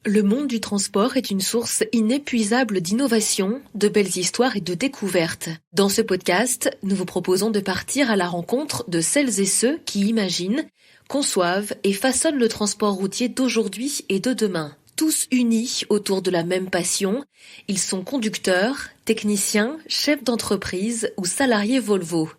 Le monde du transport est une source inépuisable d'innovation, de belles histoires et de découvertes. Dans ce podcast, nous vous proposons de partir à la rencontre de celles et ceux qui imaginent, conçoivent et façonnent le transport routier d'aujourd'hui et de demain. Tous unis autour de la même passion, ils sont conducteurs, techniciens, chefs d'entreprise ou salariés Volvo.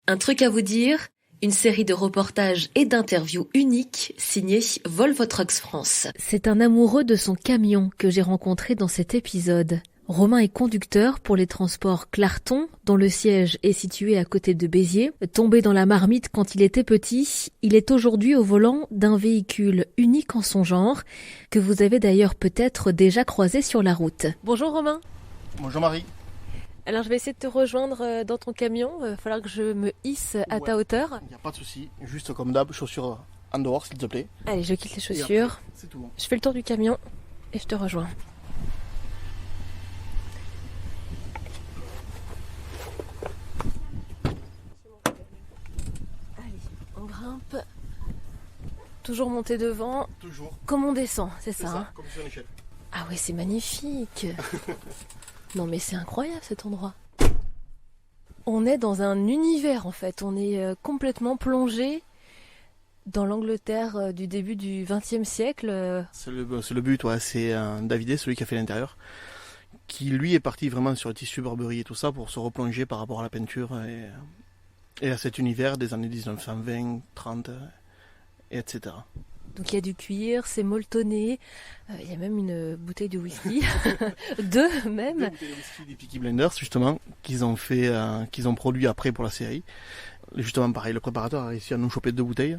Un truc à vous dire ? Une série de reportages et d'interviews uniques signée Volvo Trucks France. C'est un amoureux de son camion que j'ai rencontré dans cet épisode. Romain est conducteur pour les transports Clarton, dont le siège est situé à côté de Béziers. Tombé dans la marmite quand il était petit, il est aujourd'hui au volant d'un véhicule unique en son genre, que vous avez d'ailleurs peut-être déjà croisé sur la route. Bonjour Romain. Bonjour Marie. Alors je vais essayer de te rejoindre dans ton camion, il va falloir que je me hisse à ta hauteur. Il n'y a pas de souci, juste comme d'hab, chaussures en dehors s'il te plaît. Allez, je quitte les chaussures, après, c'est tout bon. Je fais le tour du camion et je te rejoins. Allez, on grimpe, toujours monter devant, Toujours. Comme on descend, c'est ça hein. Comme sur une échelle. Ah ouais, c'est magnifique. Non mais c'est incroyable cet endroit. On est dans un univers en fait, on est complètement plongé dans l'Angleterre du début du XXe siècle. C'est le but, ouais. C'est David, celui qui a fait l'intérieur, qui lui est parti vraiment sur le tissu Burberry et tout ça pour se replonger par rapport à la peinture et à cet univers des années 1920, 30, et etc. Donc il y a du cuir, c'est molletonné, il y a même une bouteille de whisky, deux même. Deux bouteilles de whisky des Peaky Blinders justement, qu'ils ont produit après pour la série. Justement pareil, le préparateur a réussi à nous choper 2 bouteilles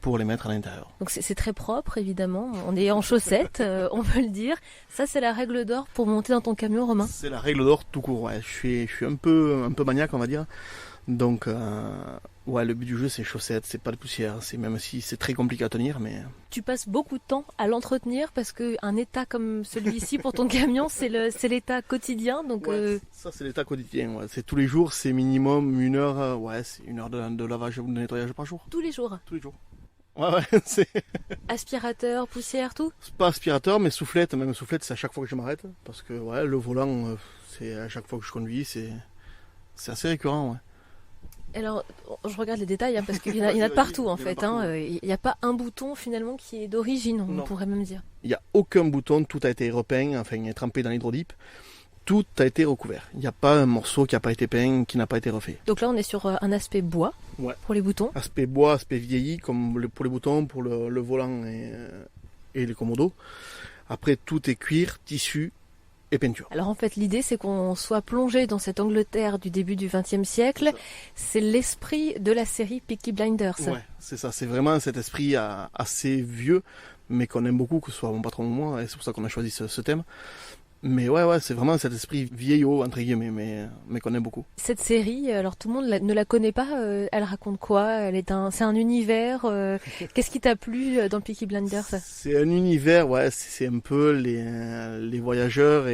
pour les mettre à l'intérieur. Donc c'est très propre évidemment, on est en chaussettes, on peut le dire. Ça c'est la règle d'or pour monter dans ton camion Romain. C'est la règle d'or tout court, ouais. Je suis un peu maniaque on va dire. Donc, ouais, le but du jeu c'est chaussettes, c'est pas de poussière, c'est même si c'est très compliqué à tenir, mais... Tu passes beaucoup de temps à l'entretenir parce qu'un état comme celui-ci pour ton camion, c'est l'état quotidien, donc... Ouais, ça c'est l'état quotidien, ouais. C'est tous les jours, c'est minimum 1 heure, ouais, c'est 1 heure de lavage ou de nettoyage par jour. Tous les jours. Tous les jours. Ouais, c'est... Aspirateur, poussière, tout. C'est pas aspirateur, mais soufflette, même soufflette c'est à chaque fois que je m'arrête, parce que, ouais, le volant, c'est à chaque fois que je conduis, c'est assez récurrent, ouais. Alors, je regarde les détails, hein, parce qu'il y en a de partout en fait. Il n'y a pas un bouton finalement qui est d'origine, on pourrait même dire. Il n'y a aucun bouton, tout a été repeint, enfin trempé dans l'hydrodip. Tout a été recouvert. Il n'y a pas un morceau qui n'a pas été peint, qui n'a pas été refait. Donc là, on est sur un aspect bois pour les boutons. Aspect bois, aspect vieilli, comme pour les boutons, pour le volant et les commodos. Après, tout est cuir, tissu et peinture. Alors en fait, l'idée, c'est qu'on soit plongé dans cette Angleterre du début du XXe siècle. C'est l'esprit de la série Peaky Blinders. Ouais, c'est ça. C'est vraiment cet esprit assez vieux, mais qu'on aime beaucoup, que ce soit mon patron ou moi, et c'est pour ça qu'on a choisi ce thème. Mais ouais, c'est vraiment cet esprit vieillot, entre guillemets, mais qu'on aime beaucoup. Cette série, alors tout le monde ne la connaît pas, elle raconte quoi ? C'est un univers, qu'est-ce qui t'a plu dans Peaky Blinders ? C'est un univers, ouais, c'est un peu les voyageurs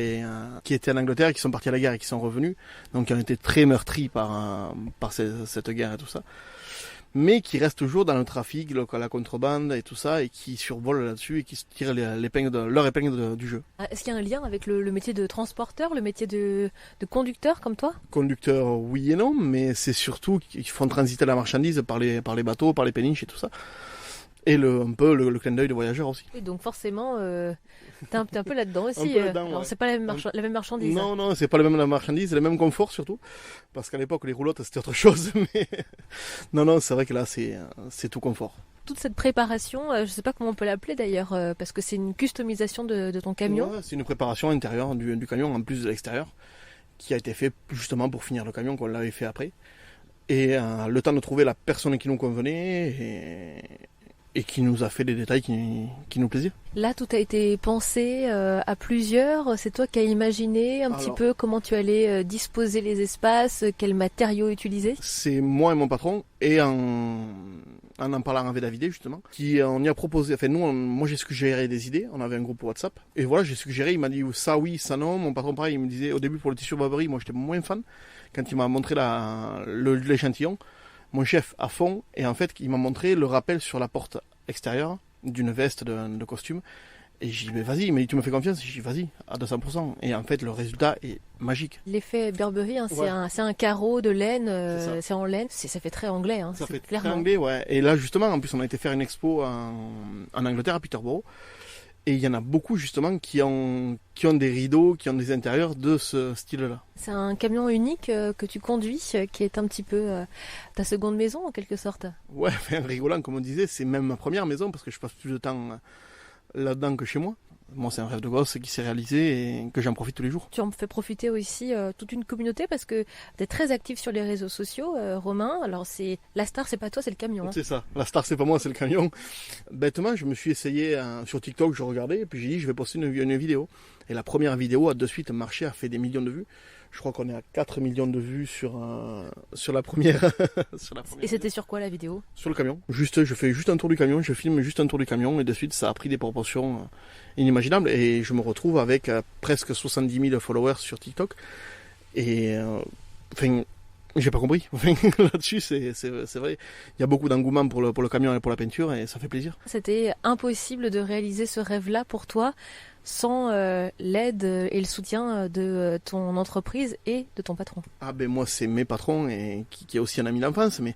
qui étaient en Angleterre et qui sont partis à la guerre et qui sont revenus, donc qui ont été très meurtris par cette guerre et tout ça. Mais qui restent toujours dans le trafic, la contrebande et tout ça, et qui survolent là-dessus et qui se tirent leur épingle du jeu. Est-ce qu'il y a un lien avec le métier de transporteur, le métier de conducteur comme toi ? Conducteur, oui et non, mais c'est surtout qu'ils font transiter la marchandise par les bateaux, par les péniches et tout ça. Et un peu le clin d'œil de voyageurs aussi. Et donc forcément, t'es un peu là-dedans aussi. Alors ouais. c'est pas la même marchandise. Non, c'est pas la même marchandise, le même confort surtout. Parce qu'à l'époque, les roulottes, c'était autre chose. Mais non, c'est vrai que là, c'est tout confort. Toute cette préparation, je sais pas comment on peut l'appeler d'ailleurs, parce que c'est une customisation de ton camion. Ouais, c'est une préparation intérieure du camion, en plus de l'extérieur, qui a été fait justement pour finir le camion, qu'on l'avait fait après. Et le temps de trouver la personne qui nous convenait et qui nous a fait des détails qui nous plaisaient. Là, tout a été pensé à plusieurs. C'est toi qui as imaginé un petit peu comment tu allais disposer les espaces, quels matériaux utiliser ? C'est moi et mon patron, et en parlant avec David justement, on y a proposé, enfin moi j'ai suggéré des idées, on avait un groupe WhatsApp, et voilà, j'ai suggéré, il m'a dit ça oui, ça non. Mon patron pareil, il me disait au début pour le tissu Burberry, moi j'étais moins fan, quand il m'a montré l'échantillon, mon chef à fond, et en fait il m'a montré le rappel sur la porte extérieure d'une veste de costume, Et j'ai dit, mais vas-y, il m'a dit, tu me fais confiance? J'ai dit, vas-y, à 200%. Et en fait, le résultat est magique. L'effet Burberry, hein, c'est un carreau de laine, c'est en laine, ça fait très anglais, hein, ça fait clairement. très anglais, ouais. Et là, justement, en plus, on a été faire une expo en Angleterre, à Peterborough. Et il y en a beaucoup, justement, qui ont des rideaux, qui ont des intérieurs de ce style-là. C'est un camion unique que tu conduis, qui est un petit peu ta seconde maison, en quelque sorte. Ouais, rigolant, comme on disait, c'est même ma première maison, parce que je passe plus de temps là-dedans que chez moi. Moi, c'est un rêve de gosse qui s'est réalisé et que j'en profite tous les jours. Tu en fais profiter aussi toute une communauté parce que tu es très actif sur les réseaux sociaux, Romain. Alors, la star, c'est pas toi, c'est le camion. Hein. C'est ça. La star, c'est pas moi, c'est le camion. Bêtement, je me suis essayé sur TikTok, je regardais, et puis j'ai dit, je vais poster une vidéo. Et la première vidéo a de suite marché, a fait des millions de vues. Je crois qu'on est à 4 millions de vues sur la première. Et c'était sur quoi la vidéo? Sur le camion. Je fais juste un tour du camion, je filme juste un tour du camion et de suite ça a pris des proportions inimaginables et je me retrouve avec presque 70 000 followers sur TikTok. Et j'ai pas compris. Là-dessus, c'est vrai. Il y a beaucoup d'engouement pour le camion et pour la peinture et ça fait plaisir. C'était impossible de réaliser ce rêve-là pour toi sans l'aide et le soutien de ton entreprise et de ton patron. Ah ben moi, c'est mes patrons et qui est aussi un ami d'enfance, mais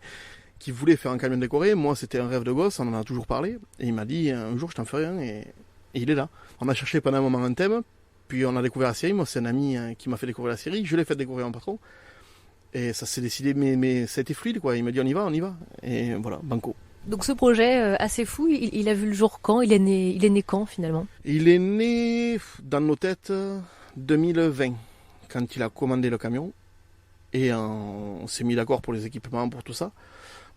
qui voulait faire un camion décoré. Moi, c'était un rêve de gosse, on en a toujours parlé. Et il m'a dit, un jour, je t'en ferai un et il est là. On a cherché pendant un moment un thème, puis on a découvert la série. Moi, c'est un ami qui m'a fait découvrir la série. Je l'ai fait découvrir à mon patron. Et ça s'est décidé, mais ça a été fluide, quoi. Il m'a dit, on y va. Et voilà, banco. Donc ce projet assez fou, il a vu le jour quand? Il est né quand finalement? Il est né dans nos têtes 2020, quand il a commandé le camion. Et on s'est mis d'accord pour les équipements, pour tout ça.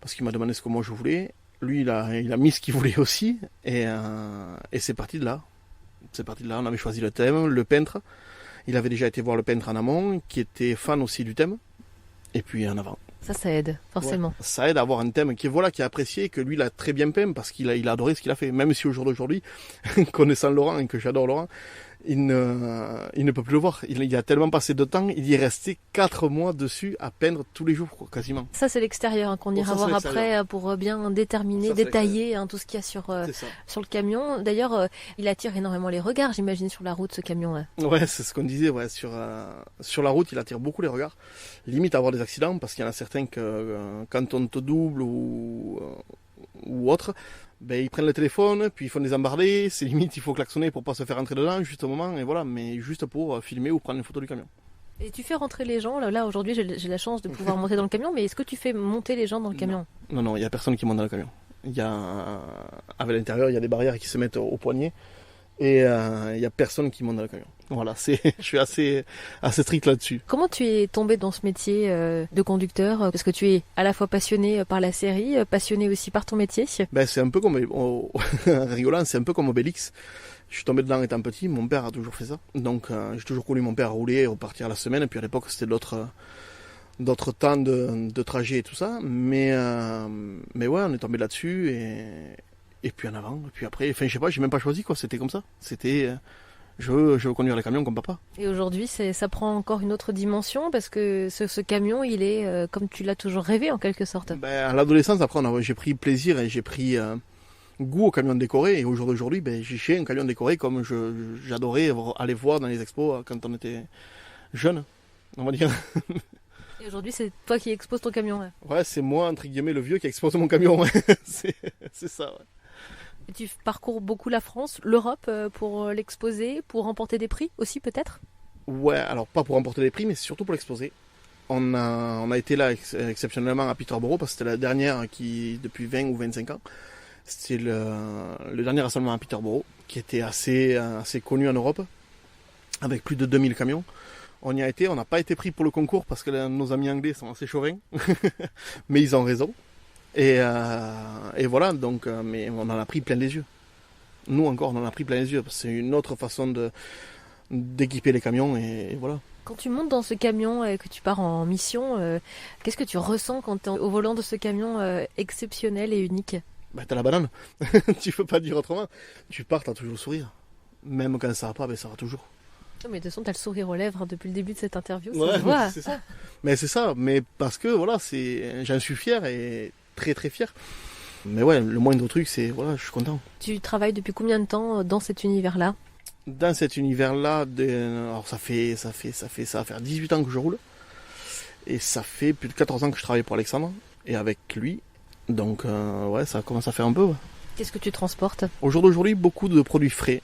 Parce qu'il m'a demandé ce que moi je voulais. Lui, il a mis ce qu'il voulait aussi. Et c'est parti de là. On avait choisi le thème, le peintre. Il avait déjà été voir le peintre en amont, qui était fan aussi du thème. Et puis en avant. Ça aide, forcément. Ouais, ça aide à avoir un thème qui est apprécié, que lui il a très bien peint parce qu'il a adoré ce qu'il a fait. Même si au jour d'aujourd'hui, connaissant Laurent et que j'adore Laurent, il ne peut plus le voir. Il y a tellement passé de temps, il y est resté 4 mois dessus à peindre tous les jours, quasiment. Ça c'est l'extérieur qu'on ira voir après pour bien déterminer, détailler tout ce qu'il y a sur le camion. D'ailleurs, il attire énormément les regards, j'imagine, sur la route, ce camion. Ouais, c'est ce qu'on disait. Ouais, sur la route, il attire beaucoup les regards. Limite à avoir des accidents parce qu'il y en a certains que quand on te double ou autre, ben, ils prennent le téléphone, puis ils font des embardées, c'est limite, il faut klaxonner pour pas se faire rentrer dedans, juste au moment, et voilà, mais juste pour filmer ou prendre une photo du camion. Et tu fais rentrer les gens, là aujourd'hui j'ai la chance de pouvoir monter dans le camion, mais est-ce que tu fais monter les gens dans le camion? Non, il n'y a personne qui monte dans le camion. Avec l'intérieur, il y a des barrières qui se mettent au poignet, et il n'y a personne qui monte dans le camion. Voilà, je suis assez strict là-dessus. Comment tu es tombé dans ce métier de conducteur? Parce que tu es à la fois passionné par la série, passionné aussi par ton métier. Ben, c'est un peu comme, rigolant, c'est un peu comme Obélix. Je suis tombé dedans étant petit, mon père a toujours fait ça. Donc j'ai toujours connu mon père rouler et repartir la semaine. Et puis à l'époque, c'était d'autres temps de trajet et tout ça. Mais ouais, on est tombé là-dessus et puis en avant. Et puis après, je sais pas, j'ai même pas choisi quoi. C'était comme ça. C'était... Je veux conduire les camions comme papa. Et aujourd'hui, ça prend encore une autre dimension parce que ce camion, il est comme tu l'as toujours rêvé en quelque sorte. Ben, à l'adolescence, après, j'ai pris plaisir et j'ai pris goût au camion décoré. Et aujourd'hui, ben, j'ai un camion décoré comme j'adorais aller voir dans les expos quand on était jeune, on va dire. Et aujourd'hui, c'est toi qui exposes ton camion. Ouais, c'est moi, entre guillemets, le vieux qui expose mon camion. C'est ça, ouais. Et tu parcours beaucoup la France, l'Europe pour l'exposer, pour remporter des prix aussi peut-être? Ouais, alors pas pour remporter des prix, mais surtout pour l'exposer. On a été là exceptionnellement à Peterborough parce que c'était la dernière depuis 20 ou 25 ans. C'était le dernier rassemblement à Peterborough qui était assez connu en Europe avec plus de 2000 camions. On y a été, on n'a pas été pris pour le concours parce que nos amis anglais sont assez chauvins, mais ils ont raison. Et voilà, donc, mais on en a pris plein les yeux. Nous encore, on en a pris plein les yeux. C'est une autre façon d'équiper les camions et voilà. Quand tu montes dans ce camion et que tu pars en mission, qu'est-ce que tu ressens quand tu es au volant de ce camion exceptionnel et unique? Bah, t'as la banane. Tu peux pas dire autrement. Tu pars, t'as toujours le sourire. Même quand ça va pas, ben, ça va toujours. Mais de toute façon, t'as le sourire aux lèvres depuis le début de cette interview. Ouais, ça se voit. C'est ça. Mais c'est ça. Mais parce que voilà, j'en suis fier et très très fier. Mais ouais, le moindre truc, c'est voilà, je suis content. Tu travailles depuis combien de temps dans cet univers-là? Dans cet univers-là, alors ça va faire 18 ans que je roule. Et ça fait plus de 14 ans que je travaille pour Alexandre et avec lui. Donc ouais, ça commence à faire un peu. Ouais. Qu'est-ce que tu transportes? Au jour d'aujourd'hui, beaucoup de produits frais.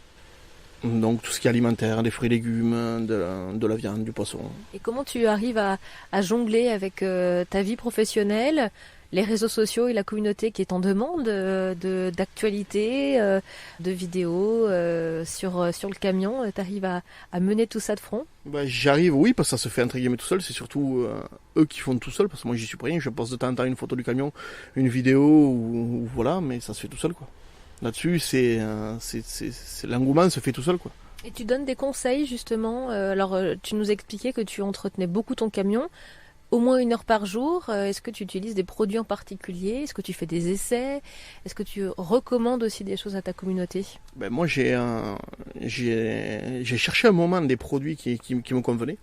Donc tout ce qui est alimentaire, des fruits et légumes, de la viande, du poisson. Et comment tu arrives à jongler avec ta vie professionnelle, les réseaux sociaux et la communauté qui est en demande d'actualité, de vidéos sur le camion? Tu arrives à mener tout ça de front? Bah, j'arrive, oui, parce que ça se fait entre guillemets tout seul. C'est surtout eux qui font tout seul, parce que moi j'y suis pour rien. Je poste de temps en temps une photo du camion, une vidéo, ou voilà, mais ça se fait tout seul, quoi. Là-dessus, c'est l'engouement se fait tout seul, quoi. Et tu donnes des conseils justement. Tu nous expliquais que tu entretenais beaucoup ton camion, au moins 1 heure par jour. Est-ce que tu utilises des produits en particulier? Est-ce que tu fais des essais? Est-ce que tu recommandes aussi des choses à ta communauté? Ben moi, j'ai cherché un moment des produits qui me convenaient.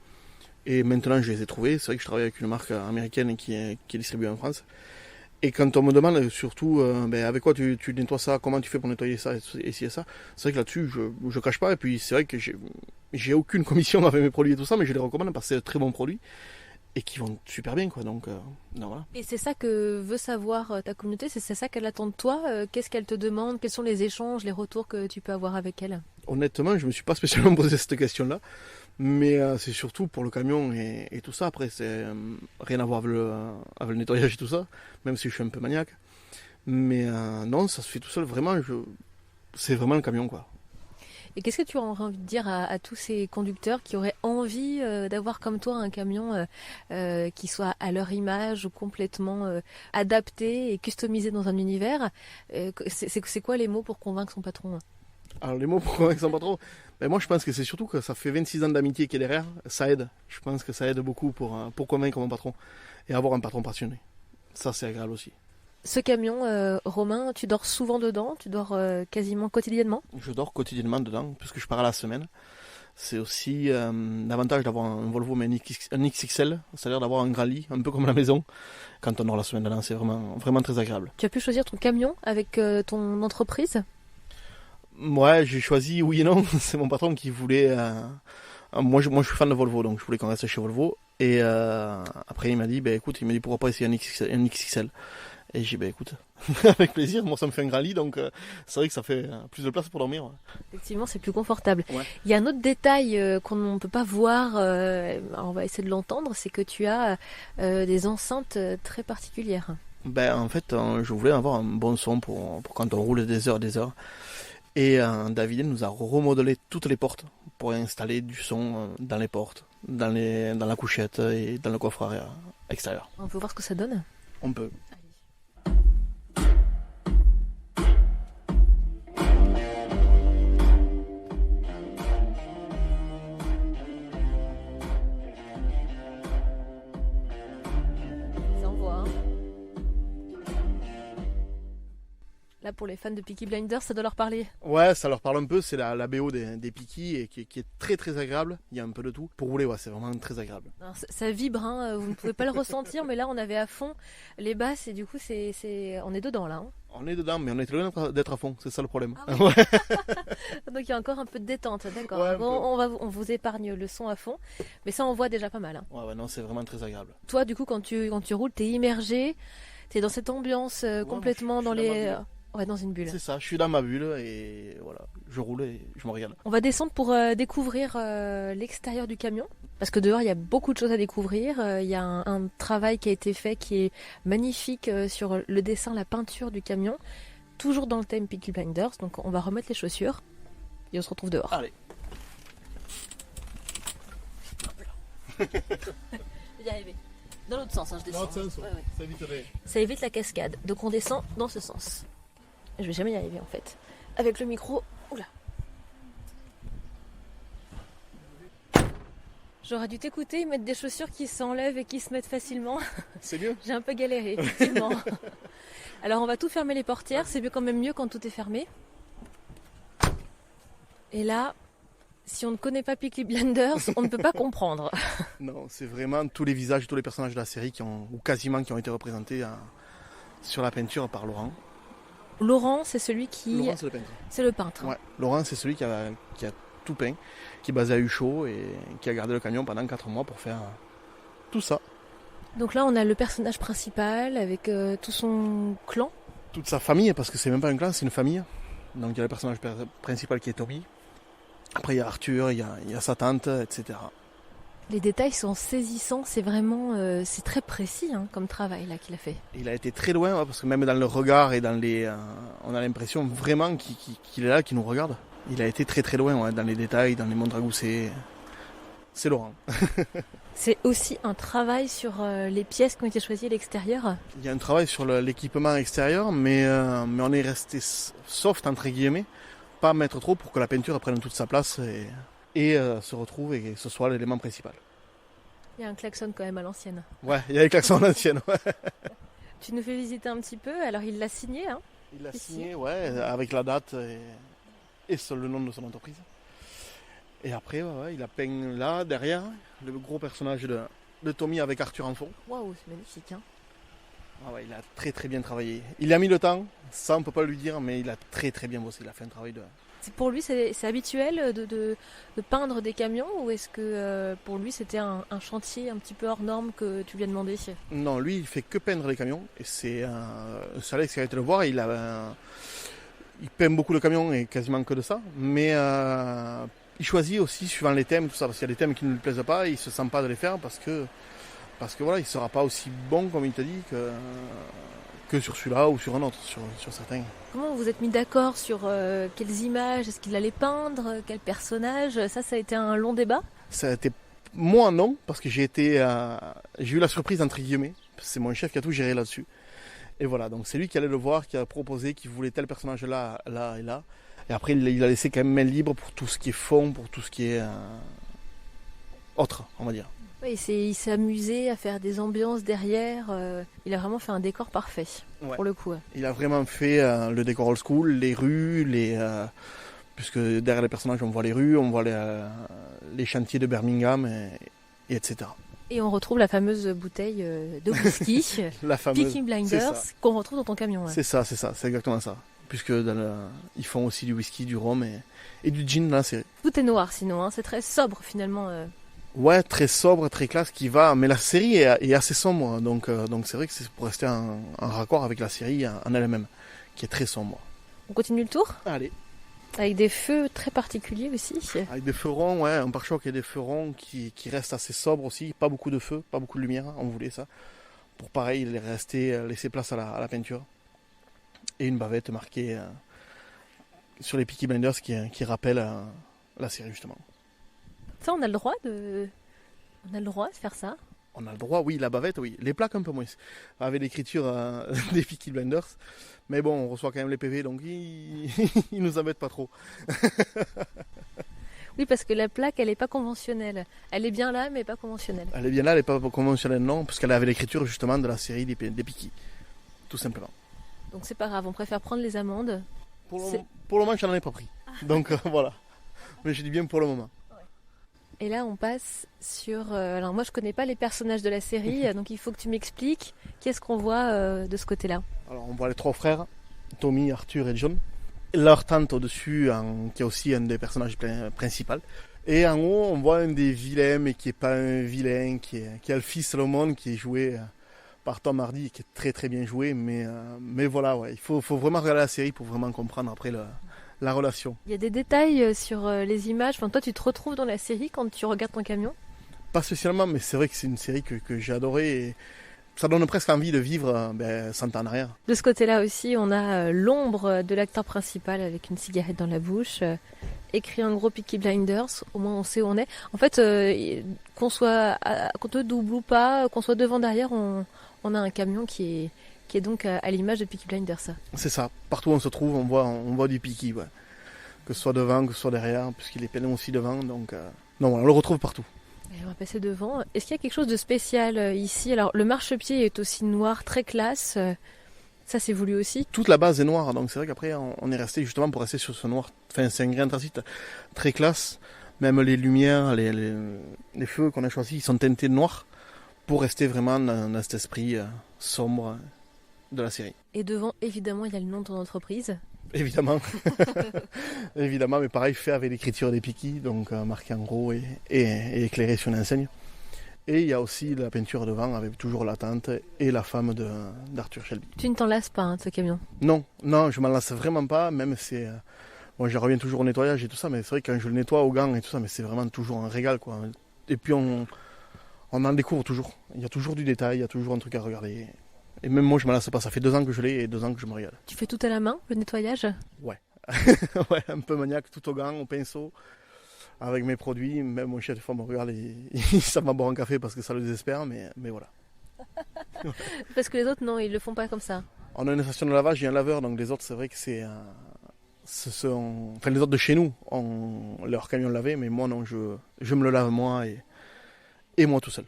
Et maintenant, je les ai trouvés. C'est vrai que je travaille avec une marque américaine qui est distribuée en France. Et quand on me demande surtout avec quoi tu nettoies ça, comment tu fais pour nettoyer ça et ci et ça, c'est vrai que là-dessus je cache pas. Et puis c'est vrai que j'ai aucune commission avec mes produits et tout ça, mais je les recommande parce que c'est de très bons produits et qui vont super bien, quoi. Donc voilà. Et c'est ça que veut savoir ta communauté, c'est ça qu'elle attend de toi. Qu'est-ce qu'elle te demande? Quels sont les échanges, les retours que tu peux avoir avec elle? Honnêtement, je me suis pas spécialement posé cette question-là. Mais c'est surtout pour le camion et tout ça. Après, c'est rien à voir avec le nettoyage et tout ça, même si je suis un peu maniaque. Mais non, ça se fait tout seul. Vraiment, c'est vraiment le camion, quoi. Et qu'est-ce que tu aurais envie de dire à tous ces conducteurs qui auraient envie d'avoir comme toi un camion qui soit à leur image ou complètement adapté et customisé dans un univers? C'est quoi les mots pour convaincre son patron? Alors les mots pour convaincre son patron, moi je pense que c'est surtout que ça fait 26 ans d'amitié qui est derrière, ça aide. Je pense que ça aide beaucoup pour convaincre mon patron et avoir un patron passionné. Ça c'est agréable aussi. Ce camion, Romain, tu dors souvent dedans? Tu dors quasiment quotidiennement? Je dors quotidiennement dedans puisque je pars à la semaine. C'est aussi l'avantage d'avoir un Volvo mais un XXL, c'est-à-dire d'avoir un grand lit, un peu comme à la maison. Quand on dort la semaine dedans, c'est vraiment très agréable. Tu as pu choisir ton camion avec ton entreprise? Ouais, j'ai choisi oui et non. C'est mon patron qui voulait. Moi, je suis fan de Volvo, donc je voulais qu'on reste chez Volvo. Et après, il m'a dit, écoute, pourquoi pas essayer un XXL. Et j'ai dit, écoute, avec plaisir. Moi, ça me fait un grand lit, donc c'est vrai que ça fait plus de place pour dormir. Ouais. Effectivement, c'est plus confortable. Ouais. Il y a un autre détail qu'on ne peut pas voir, on va essayer de l'entendre, c'est que tu as des enceintes très particulières. En fait, je voulais avoir un bon son pour quand on roule des heures et des heures. Et David nous a remodelé toutes les portes pour installer du son dans les portes, dans la couchette et dans le coffre extérieur. On peut voir ce que ça donne? On peut. Ça envoie, hein. Là, pour les fans de Peaky Blinders, ça doit leur parler. Ouais, ça leur parle un peu. C'est la BO des Peaky et qui est très très agréable. Il y a un peu de tout. Pour rouler, ouais, c'est vraiment très agréable. Alors, ça vibre, hein. Vous ne pouvez pas le ressentir, mais là, on avait à fond les basses et du coup, on est dedans là. Hein. On est dedans, mais on est loin d'être à fond. C'est ça le problème. Ah oui. Donc il y a encore un peu de détente, d'accord. Ouais, on vous épargne le son à fond, mais ça, on voit déjà pas mal. Hein. Ouais, non, c'est vraiment très agréable. Toi, du coup, quand tu roules, t'es immergé, t'es dans cette ambiance complètement dans les... Ouais, dans une bulle. C'est ça, je suis dans ma bulle et voilà, je roule et je me régale. On va descendre pour découvrir l'extérieur du camion, parce que dehors il y a beaucoup de choses à découvrir. Il y a un travail qui a été fait qui est magnifique sur le dessin, la peinture du camion, toujours dans le thème Peaky Blinders. Donc on va remettre les chaussures et on se retrouve dehors. Allez. Je vais y arriver. Dans l'autre sens, hein, je descends. Dans l'autre sens, ouais. Ça éviterait. Ça évite la cascade. Donc on descend dans ce sens. Je vais jamais y arriver en fait. Avec le micro, oula. J'aurais dû t'écouter, mettre des chaussures qui s'enlèvent et qui se mettent facilement. C'est mieux. J'ai un peu galéré, effectivement. Alors on va tout fermer les portières, c'est quand même mieux quand tout est fermé. Et là, si on ne connaît pas Peaky Blinders, on ne peut pas comprendre. Non, c'est vraiment tous les visages, tous les personnages de la série ou quasiment qui ont été représentés sur la peinture par Laurent. Laurent, c'est celui qui... Laurent, c'est le peintre. C'est le peintre. Ouais. Laurent, c'est celui qui a tout peint, qui est basé à Huchot et qui a gardé le camion pendant 4 mois pour faire tout ça. Donc là, on a le personnage principal avec tout son clan. Toute sa famille, parce que c'est même pas un clan, c'est une famille. Donc il y a le personnage principal qui est Tommy. Après il y a Arthur, il y a sa tante, etc. Les détails sont saisissants, c'est vraiment, c'est très précis comme travail là qu'il a fait. Il a été très loin, parce que même dans le regard et dans les... on a l'impression vraiment qu'il est là, qu'il nous regarde. Il a été très très loin dans les détails, dans les montres à gousset. C'est Laurent. C'est aussi un travail sur les pièces qui ont été choisies à l'extérieur. Il y a un travail sur l'équipement extérieur, mais on est resté soft entre guillemets, pas mettre trop pour que la peinture prenne toute sa place et se retrouve et que ce soit l'élément principal. Il y a un klaxon quand même à l'ancienne. Ouais, il y a les klaxons à l'ancienne. Ouais. Tu nous fais visiter un petit peu, alors il l'a signé Il l'a signé, ouais, avec la date et sur le nom de son entreprise. Et après, il a peint là, derrière, le gros personnage de Tommy avec Arthur en fond. Waouh, c'est magnifique. Il a très très bien travaillé. Il a mis le temps, ça on peut pas lui dire, mais il a très très bien bossé. Il a fait un travail de... Pour lui, c'est habituel de peindre des camions ou est-ce que pour lui c'était un chantier un petit peu hors norme que tu lui as demandé? Non, lui il fait que peindre les camions. Et c'est Alex qui a été le voir, il peint beaucoup de camions et quasiment que de ça. Mais... il choisit aussi suivant les thèmes, tout ça, parce qu'il y a des thèmes qui ne lui plaisent pas, il ne se sent pas de les faire parce que voilà, il ne sera pas aussi bon comme il t'a dit que sur celui-là ou sur un autre, sur certains. Comment vous vous êtes mis d'accord sur quelles images, est-ce qu'il allait peindre, quel personnage? Ça a été un long débat? Ça a été moi non, parce que j'ai eu la surprise entre guillemets, c'est mon chef qui a tout géré là-dessus. Et voilà, donc c'est lui qui allait le voir, qui a proposé, qui voulait tel personnage là et là. Et après, il a laissé quand même main libre pour tout ce qui est fond, pour tout ce qui est autre, on va dire. Oui, il s'est amusé à faire des ambiances derrière. Il a vraiment fait un décor parfait, pour le coup. Ouais. Il a vraiment fait le décor old school, les rues, puisque derrière les personnages, on voit les rues, on voit les chantiers de Birmingham, et etc. Et on retrouve la fameuse bouteille de whisky, la fameuse Peaky Blinders, qu'on retrouve dans ton camion. Ouais. C'est ça, c'est exactement ça. Puisque ils font aussi du whisky, du rhum et du gin dans la série. Tout est noir sinon, c'est très sobre finalement. Ouais, très sobre, très classe qui va. Mais la série est assez sombre, donc c'est vrai que c'est pour rester en raccord avec la série en elle-même, qui est très sombre. On continue le tour ? Allez. Avec des feux très particuliers aussi. Avec des feux ronds, ouais, un pare-choc et des feux ronds qui restent assez sobres aussi. Pas beaucoup de feu, pas beaucoup de lumière, on voulait ça. Pour pareil, laisser place à la peinture. Et une bavette marquée sur les Peaky Blinders qui rappelle la série justement. Ça, on a le droit de faire ça? On a le droit, oui, la bavette, oui. Les plaques un peu moins, avec l'écriture des Peaky Blinders. Mais bon, on reçoit quand même les PV, donc ils nous embêtent pas trop. Oui, parce que la plaque, elle n'est pas conventionnelle. Elle est bien là, mais pas conventionnelle. Elle est bien là, elle n'est pas conventionnelle, non, parce qu'elle avait l'écriture justement de la série des Peaky, tout simplement. Donc c'est pas grave, on préfère prendre les amendes. Pour le moment, je n'en ai pas pris. Donc voilà. Mais je dis bien pour le moment. Et là, on passe sur... alors moi, je connais pas les personnages de la série, donc il faut que tu m'expliques qu'est-ce qu'on voit de ce côté-là. Alors on voit les 3 frères, Tommy, Arthur et John. Leur tante au-dessus, qui est aussi un des personnages principaux. Et en haut, on voit un des vilains, mais qui n'est pas un vilain, qui est Alfie Solomon, qui est joué... par Tom Hardy, qui est très très bien joué, mais voilà, ouais, il faut vraiment regarder la série pour vraiment comprendre après la relation. Il y a des détails sur les images, toi tu te retrouves dans la série quand tu regardes ton camion? Pas spécialement, mais c'est vrai que c'est une série que j'ai adorée et ça donne presque envie de vivre 100 ans en arrière. De ce côté-là aussi, on a l'ombre de l'acteur principal avec une cigarette dans la bouche, écrit en gros Peaky Blinders, au moins on sait où on est. En fait, qu'on te double ou pas, qu'on soit devant, derrière, on a un camion qui est donc à l'image de Peaky Blinders. C'est ça, partout où on se trouve, on voit du Peaky, ouais. Que ce soit devant, que ce soit derrière, puisqu'il est peint aussi devant, donc non, on le retrouve partout. Et on va passer devant. Est-ce qu'il y a quelque chose de spécial ici? Alors le marchepied est aussi noir, très classe, ça c'est voulu aussi? Toute la base est noire, donc c'est vrai qu'après on est resté justement pour rester sur ce noir, enfin c'est un grain anthracite très classe, même les lumières, les feux qu'on a choisis, ils sont teintés de noir, pour rester vraiment dans cet esprit sombre, de la série. Et devant, évidemment, il y a le nom de ton entreprise. Évidemment. Évidemment, mais pareil, fait avec l'écriture des Piki, donc marqué en gros et éclairé sur une enseigne. Et il y a aussi la peinture devant avec toujours la tante et la femme d'Arthur Shelby. Tu ne t'en lasses pas de ce camion? Non, je m'en lasse vraiment pas, même c'est... Bon, je reviens toujours au nettoyage et tout ça, mais c'est vrai que quand je le nettoie au gant et tout ça, mais c'est vraiment toujours un régal, quoi. Et puis on en découvre toujours. Il y a toujours du détail, il y a toujours un truc à regarder. Et même moi, je m'en lasse pas. Ça fait 2 ans que je l'ai et 2 ans que je me régale. Tu fais tout à la main, le nettoyage? Ouais. Ouais, un peu maniaque, tout au gant, au pinceau, avec mes produits. Même mon chef, des fois, me regarde et ça va boire un café parce que ça le désespère, mais voilà. Parce que les autres, non, ils le font pas comme ça. On a une station de lavage et un laveur, donc les autres, c'est vrai que enfin, les autres de chez nous ont leur camion lavé, mais moi, non, je me le lave moi et moi tout seul.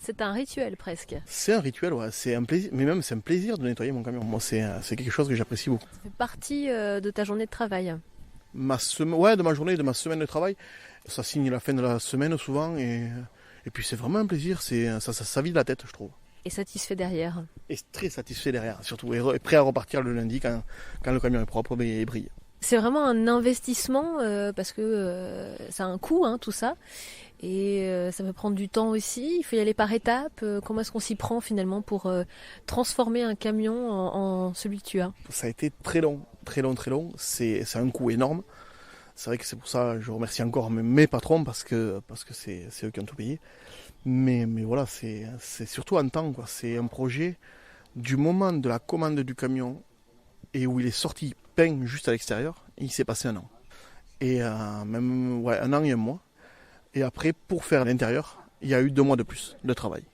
C'est un rituel presque. C'est un rituel, ouais. C'est un plaisir, mais même c'est un plaisir de nettoyer mon camion. Moi, c'est quelque chose que j'apprécie beaucoup. Ça fait partie de ta journée de travail. De ma journée, de ma semaine de travail. Ça signe la fin de la semaine souvent et puis c'est vraiment un plaisir. Ça vide la tête, je trouve. Et satisfait derrière. Et très satisfait derrière, surtout. Et prêt à repartir le lundi quand le camion est propre et brille. C'est vraiment un investissement parce que ça a un coût, tout ça. Et ça peut prendre du temps aussi. Il faut y aller par étapes. Comment est-ce qu'on s'y prend finalement pour transformer un camion en celui que tu as? Ça a été très long. C'est un coût énorme. C'est vrai que c'est pour ça que je remercie encore mes patrons parce que c'est eux qui ont tout payé. Mais voilà, c'est surtout en temps, quoi. C'est un projet du moment de la commande du camion et où il est sorti peint juste à l'extérieur, il s'est passé 1 an. Et même 1 an et 1 mois. Et après, pour faire l'intérieur, il y a eu 2 mois de plus de travail.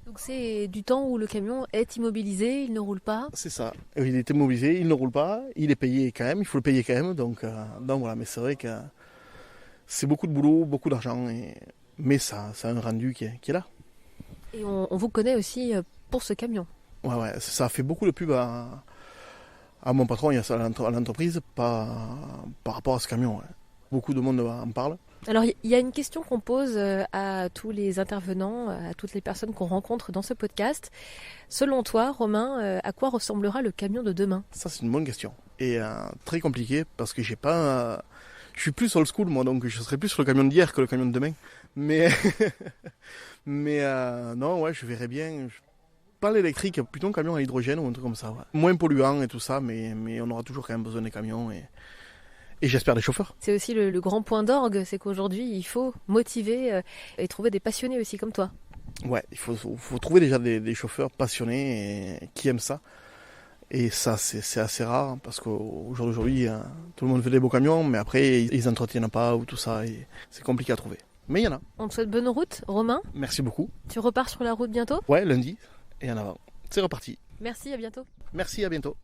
Donc c'est du temps où le camion est immobilisé, il ne roule pas. C'est ça. Il est immobilisé, il ne roule pas, il est payé quand même, il faut le payer quand même. Donc voilà, mais c'est vrai que c'est beaucoup de boulot, beaucoup d'argent, mais ça a un rendu qui est là. Et on vous connaît aussi pour ce camion. Ouais, ça a fait beaucoup de pub à mon patron et à l'entreprise par rapport à ce camion. Ouais. Beaucoup de monde en parle. Alors il y a une question qu'on pose à tous les intervenants, à toutes les personnes qu'on rencontre dans ce podcast. Selon toi, Romain, à quoi ressemblera le camion de demain? Ça, c'est une bonne question. Et très compliqué parce que je suis plus old school, moi, donc je serais plus sur le camion d'hier que le camion de demain. Mais non, ouais, je verrais bien... Pas l'électrique, plutôt un camion à l'hydrogène ou un truc comme ça. Ouais. Moins polluant et tout ça, mais on aura toujours quand même besoin des camions et j'espère des chauffeurs. C'est aussi le grand point d'orgue, c'est qu'aujourd'hui, il faut motiver et trouver des passionnés aussi comme toi. Ouais, il faut trouver déjà des chauffeurs passionnés et qui aiment ça. Et ça, c'est assez rare parce qu'aujourd'hui, tout le monde fait des beaux camions, mais après, ils n'entretiennent pas ou tout ça. Et c'est compliqué à trouver. Mais il y en a. On te souhaite bonne route, Romain. Merci beaucoup. Tu repars sur la route bientôt? Ouais, lundi. Et en avant. C'est reparti. Merci, à bientôt. Merci, à bientôt.